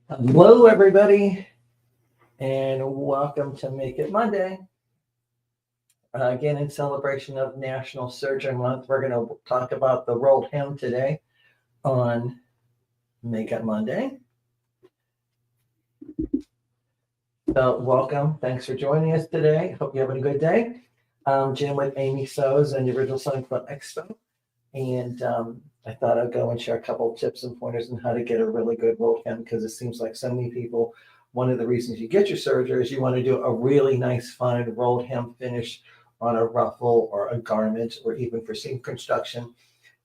Hello, everybody, and welcome to Make It Monday. Again, in celebration of National Serger Month, we're going to talk about the rolled hem today on Make It Monday. So, welcome. Thanks for joining us today. Hope you're having a good day. I'm Jim with Amy Sews and the Original Sewing Club Expo, and I thought I'd go and share a couple of tips and pointers on how to get a really good rolled hem, because it seems like so many people, one of the reasons you get your serger is you want to do a really nice, fine rolled hem finish on a ruffle or a garment or even for seam construction.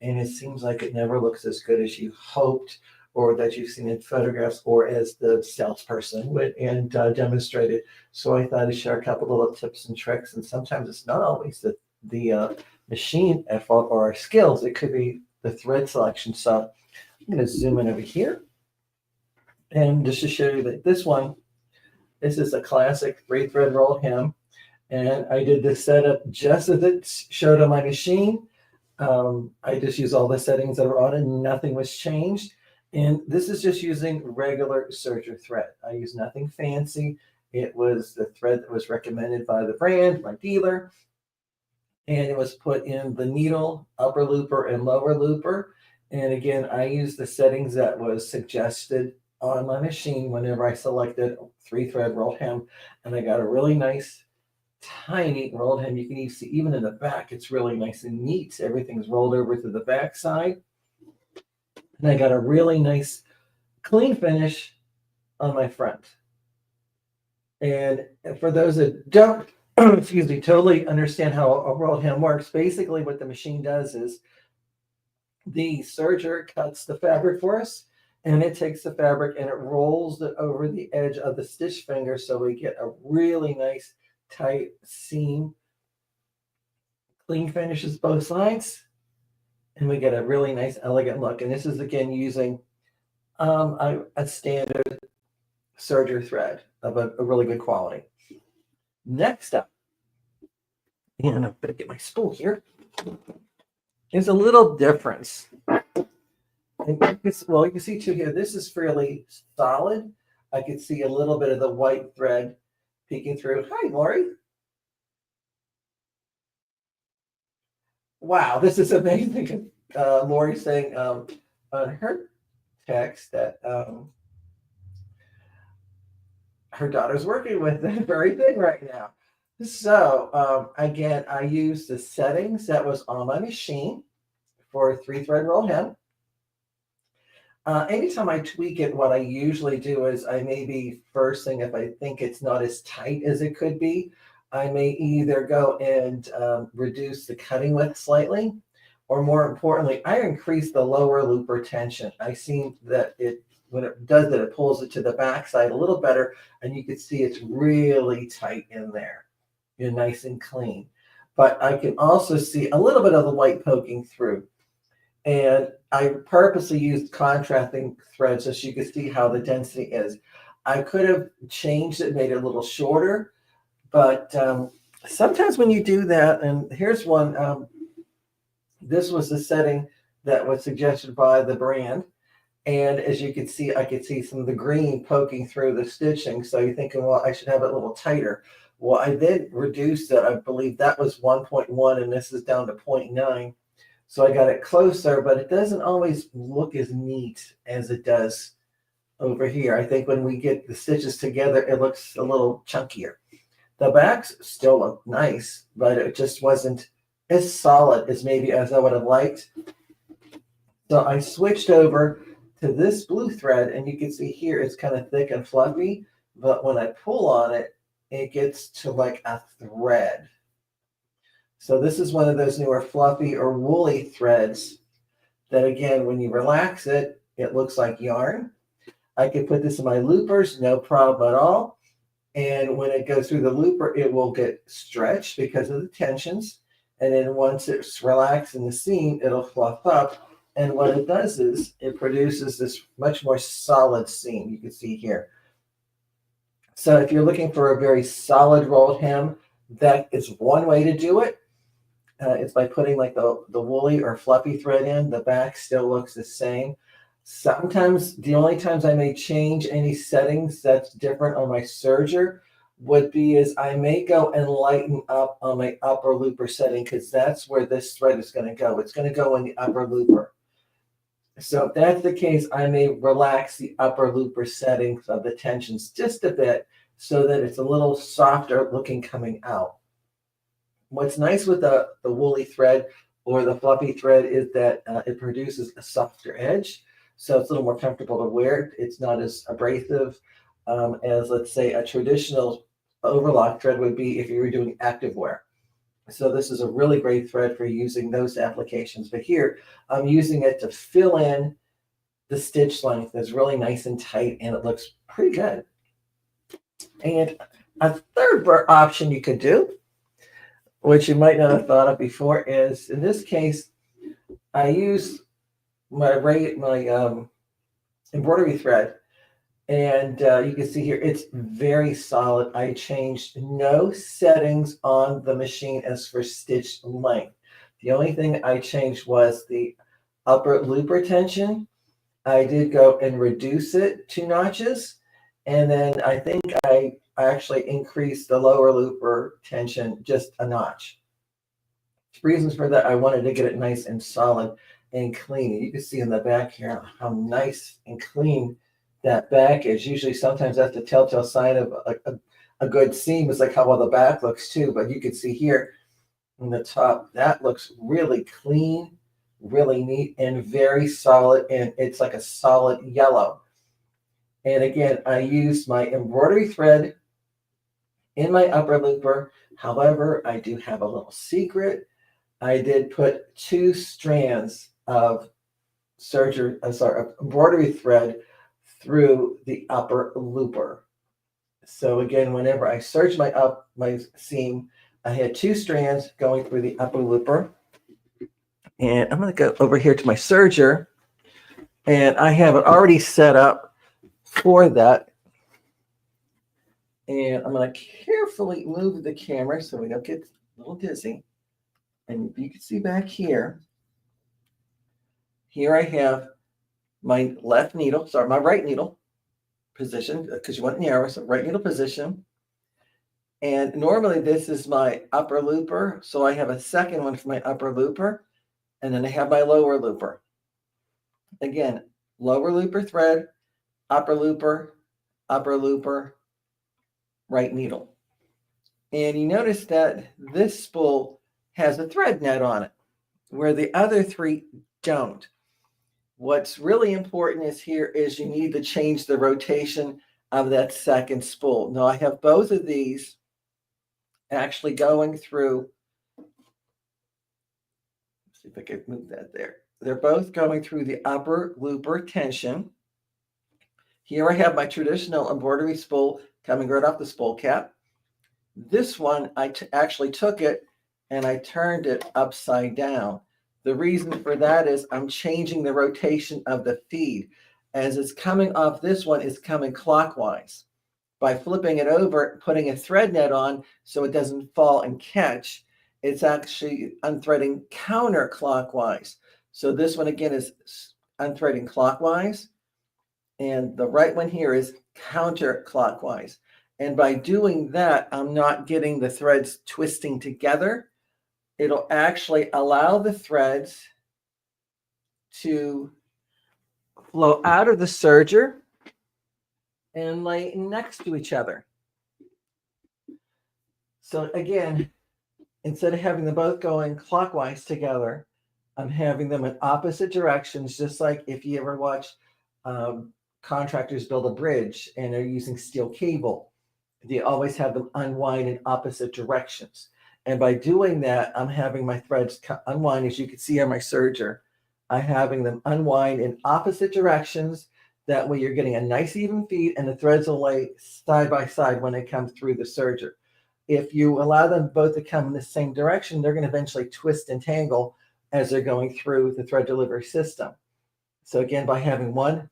And it seems like it never looks as good as you hoped or that you've seen in photographs or as the salesperson went and demonstrated. So I thought I'd share a couple little tips and tricks. And sometimes it's not always the machine at fault or our skills. It could be the thread selection. So I'm going to zoom in over here. And just to show you that this is a classic 3-thread rolled hem. And I did this setup just as it showed on my machine. I just used all the settings that were on it, and nothing was changed. And this is just using regular serger thread. I used nothing fancy. It was the thread that was recommended by the brand, my dealer. And it was put in the needle, upper looper and lower looper. And again, I used the settings that was suggested on my machine whenever I selected 3-thread rolled hem. And I got a really nice, tiny rolled hem. You can see even in the back, it's really nice and neat. Everything's rolled over to the back side. And I got a really nice, clean finish on my front. And for those that don't, excuse me, totally understand how a rolled hem works, basically what the machine does is the serger cuts the fabric for us, and it takes the fabric and it rolls it over the edge of the stitch finger, so we get a really nice tight seam, clean finishes both sides, and we get a really nice elegant look. And this is again using a standard serger thread of a really good quality. Next up, and I better get my spool here, is a little difference. And you can see too here, this is fairly solid. I can see a little bit of the white thread peeking through. Hi, Lori. Wow, this is amazing. Lori saying on her text that her daughter's working with that very thing right now. So again, I used the settings that was on my machine for a 3-thread rolled hem. Anytime I tweak it, what I usually do is I maybe first thing, if I think it's not as tight as it could be, I may either go and reduce the cutting width slightly, or more importantly, I increase the lower looper tension. I see that when it does that, it pulls it to the back side a little better, and you can see it's really tight in there. You're nice and clean. But I can also see a little bit of the white poking through. And I purposely used contrasting threads so you can see how the density is. I could have changed it, made it a little shorter, but sometimes when you do that, and here's one, this was the setting that was suggested by the brand. And as you can see, I could see some of the green poking through the stitching. So you're thinking, well, I should have it a little tighter. Well, I did reduce that. I believe that was 1.1 and this is down to 0.9. So I got it closer, but it doesn't always look as neat as it does over here. I think when we get the stitches together, it looks a little chunkier. The backs still look nice, but it just wasn't as solid as maybe as I would have liked. So I switched over to this blue thread, and you can see here it's kind of thick and fluffy, but when I pull on it, it gets to like a thread. So this is one of those newer fluffy or woolly threads that, again, when you relax it, it looks like yarn. I can put this in my loopers, no problem at all. And when it goes through the looper, it will get stretched because of the tensions. And then once it's relaxed in the seam, it'll fluff up. And what it does is it produces this much more solid seam you can see here. So if you're looking for a very solid rolled hem, that is one way to do it. It's by putting like the woolly or fluffy thread in. The back still looks the same. Sometimes the only times I may change any settings that's different on my serger would be is I may go and lighten up on my upper looper setting because that's where this thread is going to go. It's going to go in the upper looper. So if that's the case, I may relax the upper looper settings of the tensions just a bit so that it's a little softer looking coming out. What's nice with the woolly thread or the fluffy thread is that it produces a softer edge. So it's a little more comfortable to wear. It's not as abrasive as, let's say, a traditional overlock thread would be if you were doing active wear. So this is a really great thread for using those applications. But here, I'm using it to fill in the stitch length that's really nice and tight, and it looks pretty good. And a third option you could do, which you might not have thought of before, is in this case, I use my embroidery thread, and you can see here it's very solid. I changed no settings on the machine as for stitch length. The only thing I changed was the upper looper tension. I did go and reduce it 2 notches, and then I think I actually increased the lower looper tension just a notch. Reasons for that, I wanted to get it nice and solid and clean. You can see in the back here how nice and clean that back is. Usually sometimes that's the telltale sign of a good seam. It's like how well the back looks too, but you can see here in the top, that looks really clean, really neat, and very solid, and it's like a solid yellow. And again, I used my embroidery thread in my upper looper. However, I do have a little secret. I did put 2 strands of embroidery thread through the upper looper. So again, whenever I serge my seam, I had 2 strands going through the upper looper. And I'm going to go over here to my serger, and I have it already set up for that. And I'm going to carefully move the camera so we don't get a little dizzy. And you can see back here, I have my left needle, sorry, my right needle position, because you want narrow, so right needle position. And normally this is my upper looper, so I have a second one for my upper looper, and then I have my lower looper. Again, lower looper thread, upper looper, right needle. And you notice that this spool has a thread net on it, where the other 3 don't. What's really important is here is you need to change the rotation of that second spool. Now I have both of these actually going through, let's see if I can move that there. They're both going through the upper looper tension. Here I have my traditional embroidery spool coming right off the spool cap. This one, I actually took it and I turned it upside down. The reason for that is I'm changing the rotation of the feed. As it's coming off this one, it's coming clockwise. By flipping it over, putting a thread net on so it doesn't fall and catch, it's actually unthreading counterclockwise. So this one again is unthreading clockwise, and the right one here is counterclockwise. And by doing that, I'm not getting the threads twisting together. It'll actually allow the threads to flow out of the serger and lay next to each other. So again, instead of having them both going clockwise together, I'm having them in opposite directions, just like if you ever watch contractors build a bridge and they're using steel cable. They always have them unwind in opposite directions. And by doing that, I'm having my threads unwind, as you can see on my serger. I'm having them unwind in opposite directions. That way you're getting a nice even feed, and the threads will lay side by side when they come through the serger. If you allow them both to come in the same direction, they're going to eventually twist and tangle as they're going through the thread delivery system. So again, by having one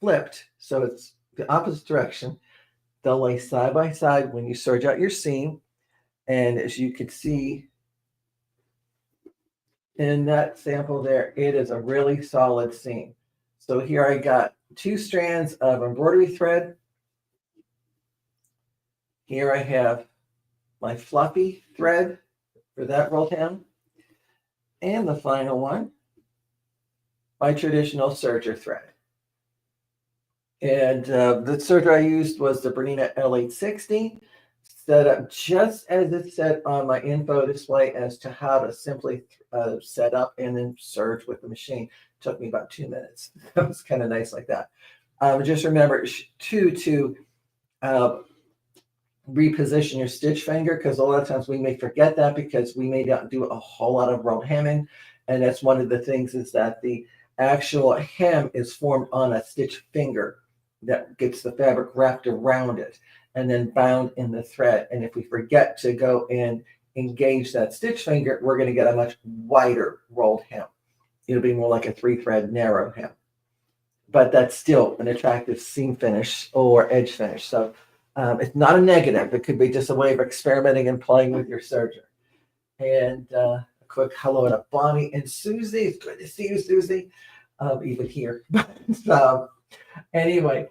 flipped, so it's the opposite direction, they'll lay side by side when you serge out your seam. And as you can see in that sample there, it is a really solid seam. So here I got 2 strands of embroidery thread. Here I have my fluffy thread for that rolled hem. And the final one, my traditional serger thread. And the serger I used was the Bernina L860, set up just as it said on my info display as to how to simply set up and then serge with the machine. Took me about 2 minutes. That was kind of nice like that. Just remember to reposition your stitch finger, because a lot of times we may forget that because we may not do a whole lot of rolled hemming. And that's one of the things, is that the actual hem is formed on a stitch finger that gets the fabric wrapped around it and then bound in the thread. And if we forget to go and engage that stitch finger, we're going to get a much wider rolled hem. It'll be more like a 3-thread narrow hem. But that's still an attractive seam finish or edge finish. So it's not a negative. It could be just a way of experimenting and playing with your serger. And a quick hello to Bonnie and Susie. It's good to see you, Susie, even here. Anyway,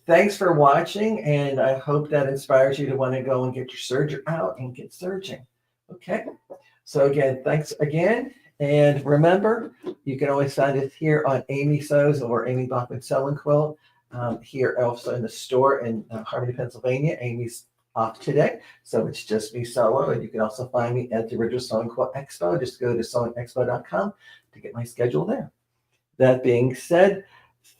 thanks for watching, and I hope that inspires you to want to go and get your serger out and get serging. Okay, so again, thanks again. And remember, you can always find us here on Amy Sews or Amy Bachman Sew and Quilt. Here also in the store in Harmony, Pennsylvania. Amy's off today, so it's just me solo. And you can also find me at the Original Sewing Quilt Expo. Just go to sewingexpo.com to get my schedule there. That being said,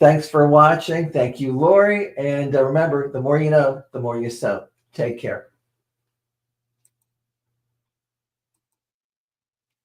thanks for watching. Thank you, Lori. And remember, the more you know, the more you sew. Take care.